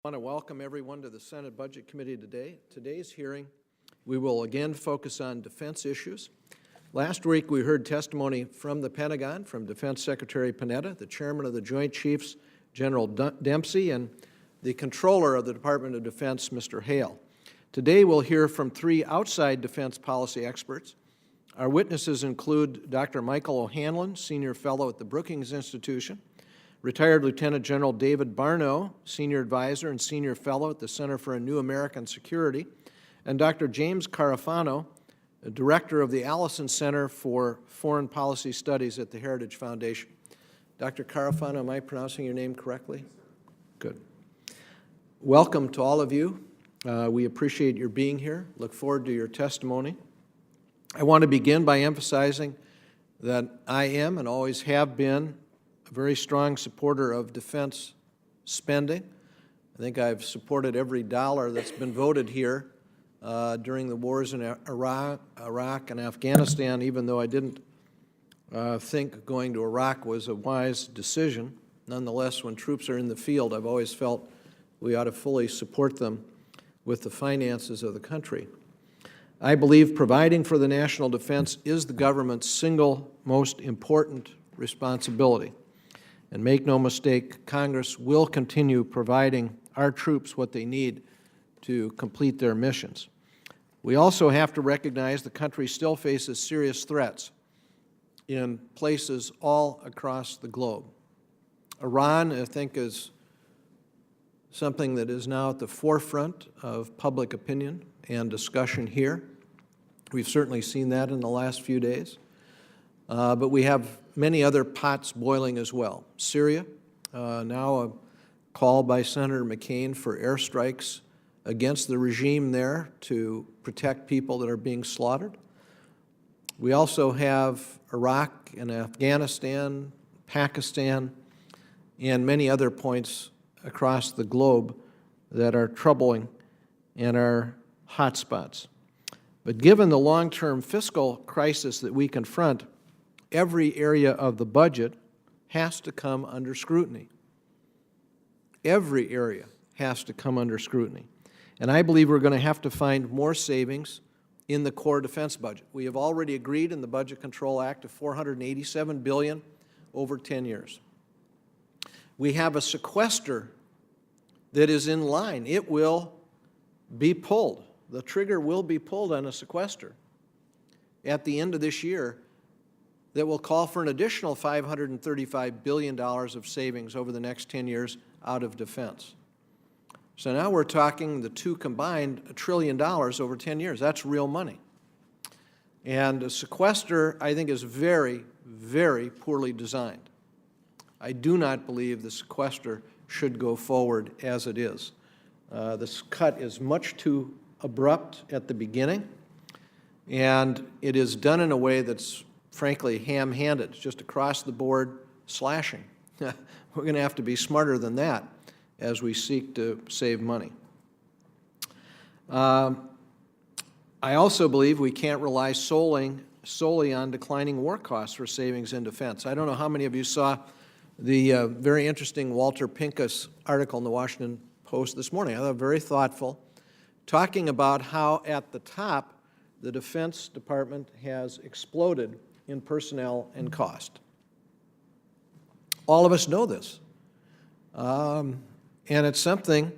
I want to welcome everyone to the Senate Budget Committee today. Today's hearing, we will again focus on defense issues. Last week, we heard testimony from the Pentagon, from Defense Secretary Panetta, the Chairman of the Joint Chiefs, General Dempsey, and the Controller of the Department of Defense, Mr. Hale. Today, we'll hear from three outside defense policy experts. Our witnesses include Dr. Michael O'Hanlon, Senior Fellow at the Brookings Institution, retired Lieutenant General David Barno, Senior Advisor and Senior Fellow at the Center for a New American Security, and Dr. James Carafano, Director of the Allison Center for Foreign Policy Studies at the Heritage Foundation. Dr. Carafano, am I pronouncing your name correctly? Good. Welcome to all of you. We appreciate your being here. Look forward to your testimony. I want to begin by emphasizing that I am and always have been a very strong supporter of defense spending. I think I've supported every dollar that's been voted here during the wars in Iraq and Afghanistan, even though I didn't think going to Iraq was a wise decision. Nonetheless, when troops are in the field, I've always felt we ought to fully support them with the finances of the country. I believe providing for the national defense is the government's single most important responsibility. And make no mistake, Congress will continue providing our troops what they need to complete their missions. We also have to recognize the country still faces serious threats in places all across the globe. Iran, I think, is something that is now at the forefront of public opinion and discussion here. We've certainly seen that in the last few days. But we have many other pots boiling as well. Syria, now a call by Senator McCain for airstrikes against the regime there to protect people that are being slaughtered. We also have Iraq and Afghanistan, Pakistan, and many other points across the globe that are troubling and are hotspots. But given the long-term fiscal crisis that we confront, every area of the budget has to come under scrutiny. Every area has to come under scrutiny. And I believe we're going to have to find more savings in the core defense budget. We have already agreed in the Budget Control Act of $487 billion over 10 years. We have a sequester that is in line. It will be pulled. The trigger will be pulled on a sequester at the end of this year that will call for an additional $535 billion of savings over the next 10 years out of defense. So now we're talking the two combined $1 trillion over 10 years. That's real money. And a sequester, I think, is very, very poorly designed. I do not believe the sequester should go forward as it is. This cut is much too abrupt at the beginning, and it is done in a way that's frankly ham-handed. It's just across-the-board slashing. We're going to have to be smarter than that as we seek to save money. I also believe we can't rely solely on declining war costs for savings in defense. I don't know how many of you saw the very interesting Walter Pincus article in the Washington Post this morning. I thought very thoughtful, talking about how at the top the Defense Department has exploded in personnel and cost. All of us know this, and it's something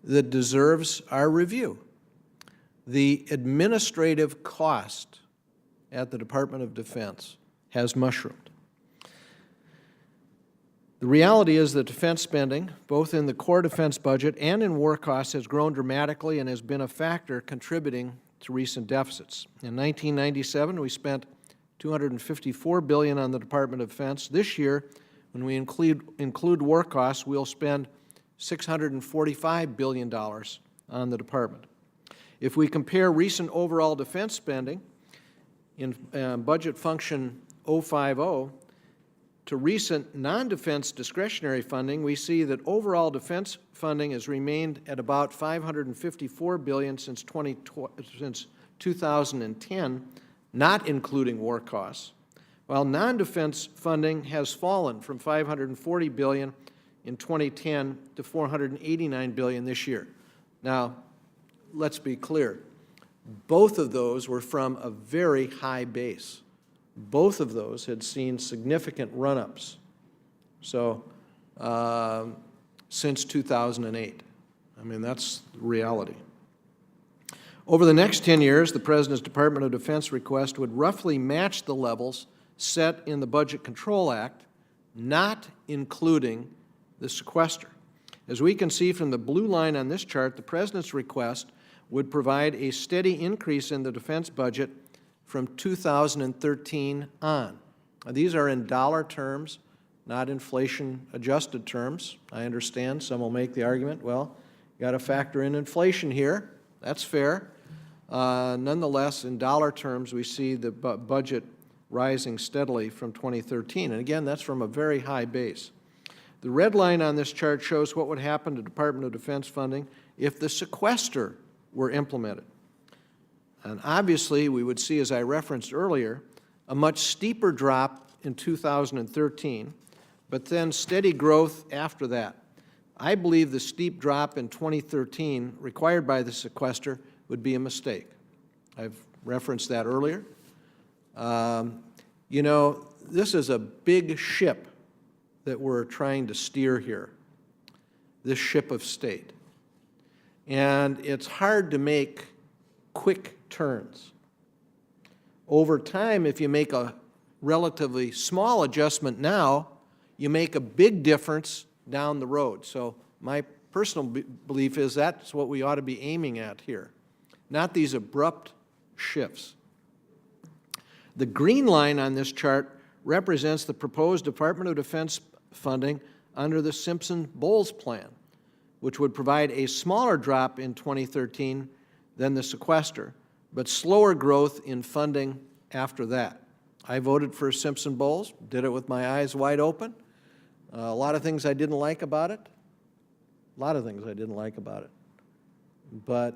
that deserves our review. The administrative cost at the Department of Defense has mushroomed. The reality is that defense spending, both in the core defense budget and in war costs, has grown dramatically and has been a factor contributing to recent deficits. In 1997, we spent $254 billion on the Department of Defense. This year, when we include war costs, we'll spend $645 billion on the department. If we compare recent overall defense spending in budget function 050 to recent non-defense discretionary funding, we see that overall defense funding has remained at about $554 billion since 2010, not including war costs, while non-defense funding has fallen from $540 billion in 2010 to $489 billion this year. Now, let's be clear. Both of those were from a very high base. Both of those had seen significant run-ups. So, since 2008. I mean, that's reality. Over the next 10 years, the President's Department of Defense request would roughly match the levels set in the Budget Control Act, not including the sequester. As we can see from the blue line on this chart, the President's request would provide a steady increase in the defense budget from 2013 on. Now, these are in dollar terms, not inflation-adjusted terms. I understand some will make the argument, well, you got to factor in inflation here. That's fair. Nonetheless, in dollar terms, we see the budget rising steadily from 2013. And again, that's from a very high base. The red line on this chart shows what would happen to Department of Defense funding if the sequester were implemented. And obviously, we would see, as I referenced earlier, a much steeper drop in 2013, but then steady growth after that. I believe the steep drop in 2013 required by the sequester would be a mistake. I've referenced that earlier. You know, this is a big ship that we're trying to steer here, this ship of state. And it's hard to make quick turns. Over time, if you make a relatively small adjustment now, you make a big difference down the road. So my personal belief is that's what we ought to be aiming at here, not these abrupt shifts. The green line on this chart represents the proposed Department of Defense funding under the Simpson-Bowles plan, which would provide a smaller drop in 2013 than the sequester, but slower growth in funding after that. I voted for Simpson-Bowles, did it with my eyes wide open. A lot of things I didn't like about it. A lot of things I didn't like about it. But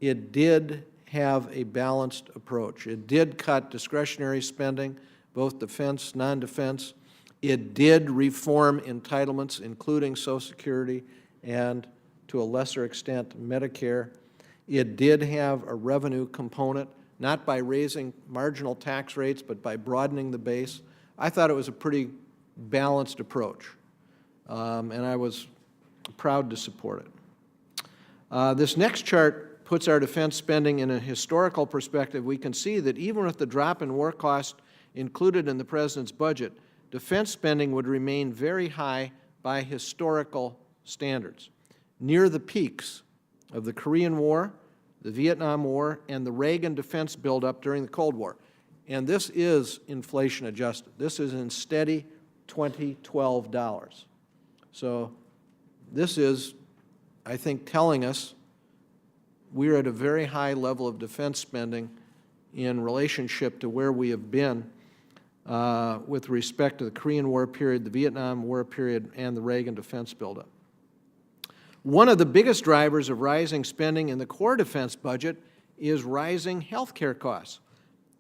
it did have a balanced approach. It did cut discretionary spending, both defense, non-defense. It did reform entitlements, including Social Security and, to a lesser extent, Medicare. It did have a revenue component, not by raising marginal tax rates, but by broadening the base. I thought it was a pretty balanced approach, and I was proud to support it. This next chart puts our defense spending in a historical perspective. We can see that even with the drop in war cost included in the President's budget, defense spending would remain very high by historical standards, near the peaks of the Korean War, the Vietnam War, and the Reagan defense buildup during the Cold War. And this is inflation adjusted. This is in steady 2012 dollars. So this is, I think, telling us we're at a very high level of defense spending in relationship to where we have been with respect to the Korean War period, the Vietnam War period, and the Reagan defense buildup. One of the biggest drivers of rising spending in the core defense budget is rising health care costs.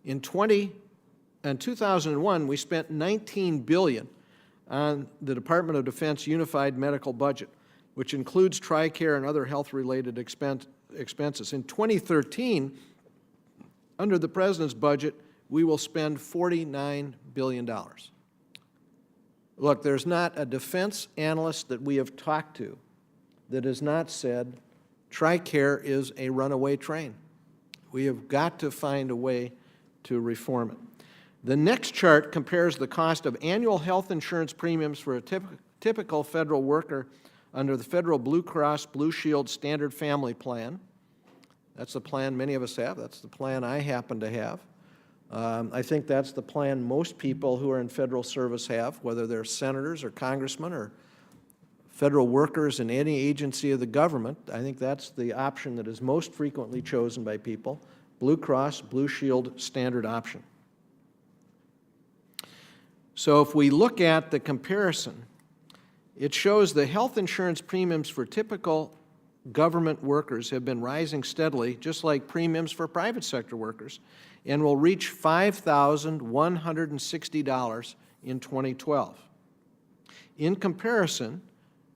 In 2001, we spent $19 billion on the Department of Defense Unified Medical Budget, which includes TRICARE and other health-related expenses. In 2013, under the President's budget, we will spend $49 billion. Look, there's not a defense analyst that we have talked to that has not said TRICARE is a runaway train. We have got to find a way to reform it. The next chart compares the cost of annual health insurance premiums for a typical federal worker under the Federal Blue Cross Blue Shield Standard Family Plan. That's the plan many of us have. That's the plan I happen to have. I think that's the plan most people who are in federal service have, whether they're senators or congressmen or federal workers in any agency of the government. I think that's the option that is most frequently chosen by people, Blue Cross Blue Shield standard option. So if we look at the comparison, it shows the health insurance premiums for typical government workers have been rising steadily, just like premiums for private sector workers, and will reach $5,160 in 2012. In comparison,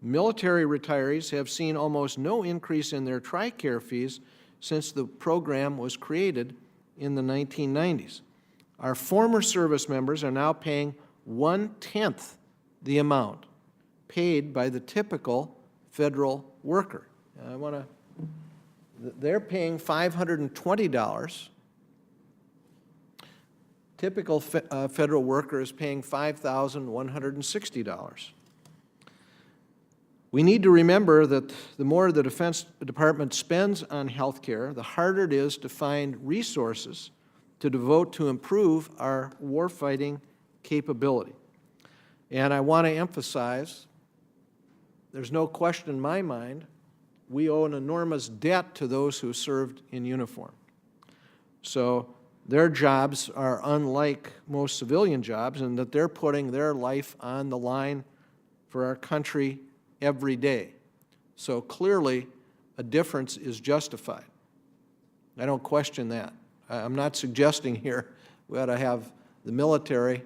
military retirees have seen almost no increase in their TRICARE fees since the program was created in the 1990s. Our former service members are now paying 1/10 the amount paid by the typical federal worker. They're paying $520. Typical federal worker is paying $5,160. We need to remember that the more the Defense Department spends on health care, the harder it is to find resources to devote to improve our warfighting capability. And I want to emphasize, there's no question in my mind, we owe an enormous debt to those who served in uniform. So their jobs are unlike most civilian jobs in that they're putting their life on the line for our country every day. So clearly, a difference is justified. I don't question that. I'm not suggesting here we ought to have the military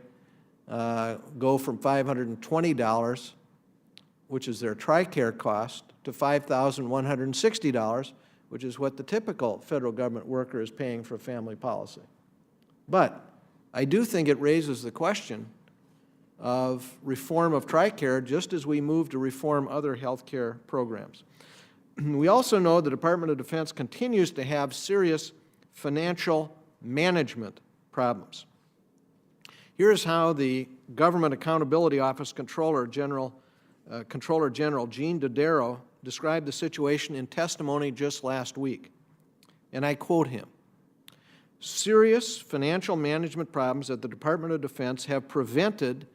go from $520, which is their TRICARE cost, to $5,160, which is what the typical federal government worker is paying for family policy. But I do think it raises the question of reform of TRICARE just as we move to reform other health care programs. We also know the Department of Defense continues to have serious financial management problems. Here's how the Government Accountability Office Controller General Gene Dodaro described the situation in testimony just last week. And I quote him, "Serious financial management problems at the Department of Defense have prevented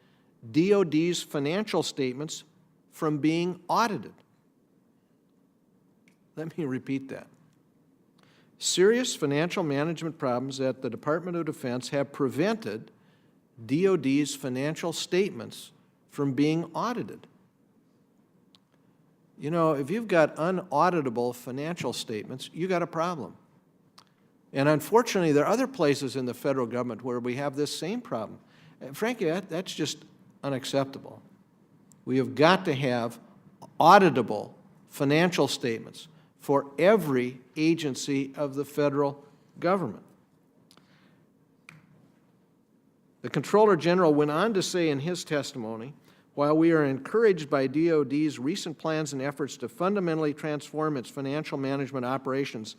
DOD's financial statements from being audited." Let me repeat that. Serious financial management problems at the Department of Defense have prevented DOD's financial statements from being audited. You know, if you've got unauditable financial statements, you've got a problem. And unfortunately, there are other places in the federal government where we have this same problem. And frankly, that's just unacceptable. We have got to have auditable financial statements for every agency of the federal government. The Comptroller General went on to say in his testimony, while we are encouraged by DOD's recent plans and efforts to fundamentally transform its financial management operations,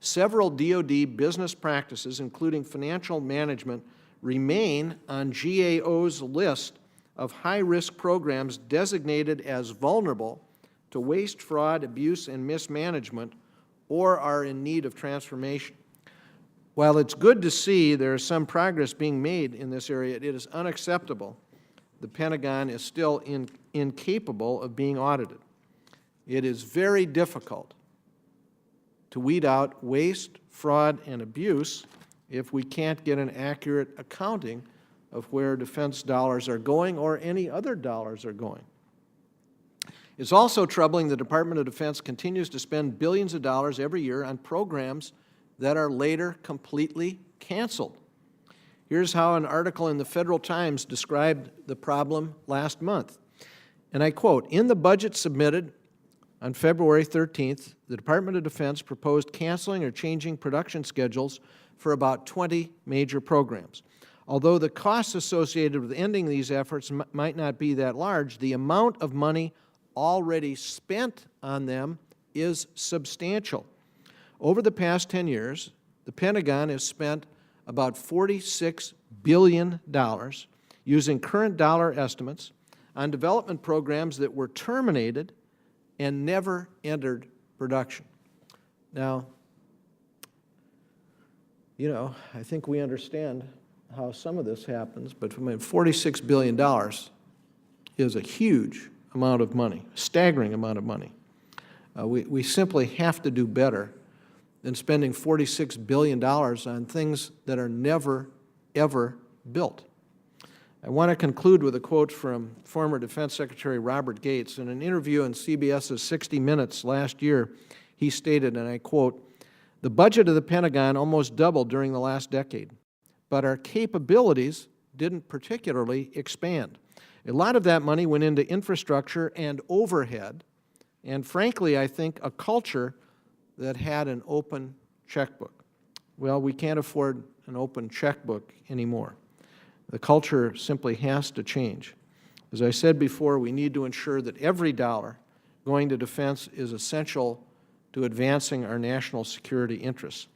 several DOD business practices, including financial management, remain on GAO's list of high-risk programs designated as vulnerable to waste, fraud, abuse, and mismanagement, or are in need of transformation. While it's good to see there is some progress being made in this area, it is unacceptable the Pentagon is still incapable of being audited. It is very difficult to weed out waste, fraud, and abuse if we can't get an accurate accounting of where defense dollars are going or any other dollars are going. It's also troubling the Department of Defense continues to spend billions of dollars every year on programs that are later completely canceled. Here's how an article in the Federal Times described the problem last month. And I quote, "In the budget submitted on February 13th, the Department of Defense proposed canceling or changing production schedules for about 20 major programs. Although the costs associated with ending these efforts might not be that large, the amount of money already spent on them is substantial. Over the past 10 years, the Pentagon has spent about $46 billion using current dollar estimates on development programs that were terminated and never entered production." Now, you know, I think we understand how some of this happens, but $46 billion is a huge amount of money, a staggering amount of money. We simply have to do better than spending $46 billion on things that are never, ever built. I want to conclude with a quote from former Defense Secretary Robert Gates. In an interview in CBS's 60 Minutes last year, he stated, and I quote, "The budget of the Pentagon almost doubled during the last decade, but our capabilities didn't particularly expand. A lot of that money went into infrastructure and overhead, and frankly, I think a culture that had an open checkbook. Well, we can't afford an open checkbook anymore. The culture simply has to change. As I said before, we need to ensure that every dollar going to defense is essential to advancing our national security interests.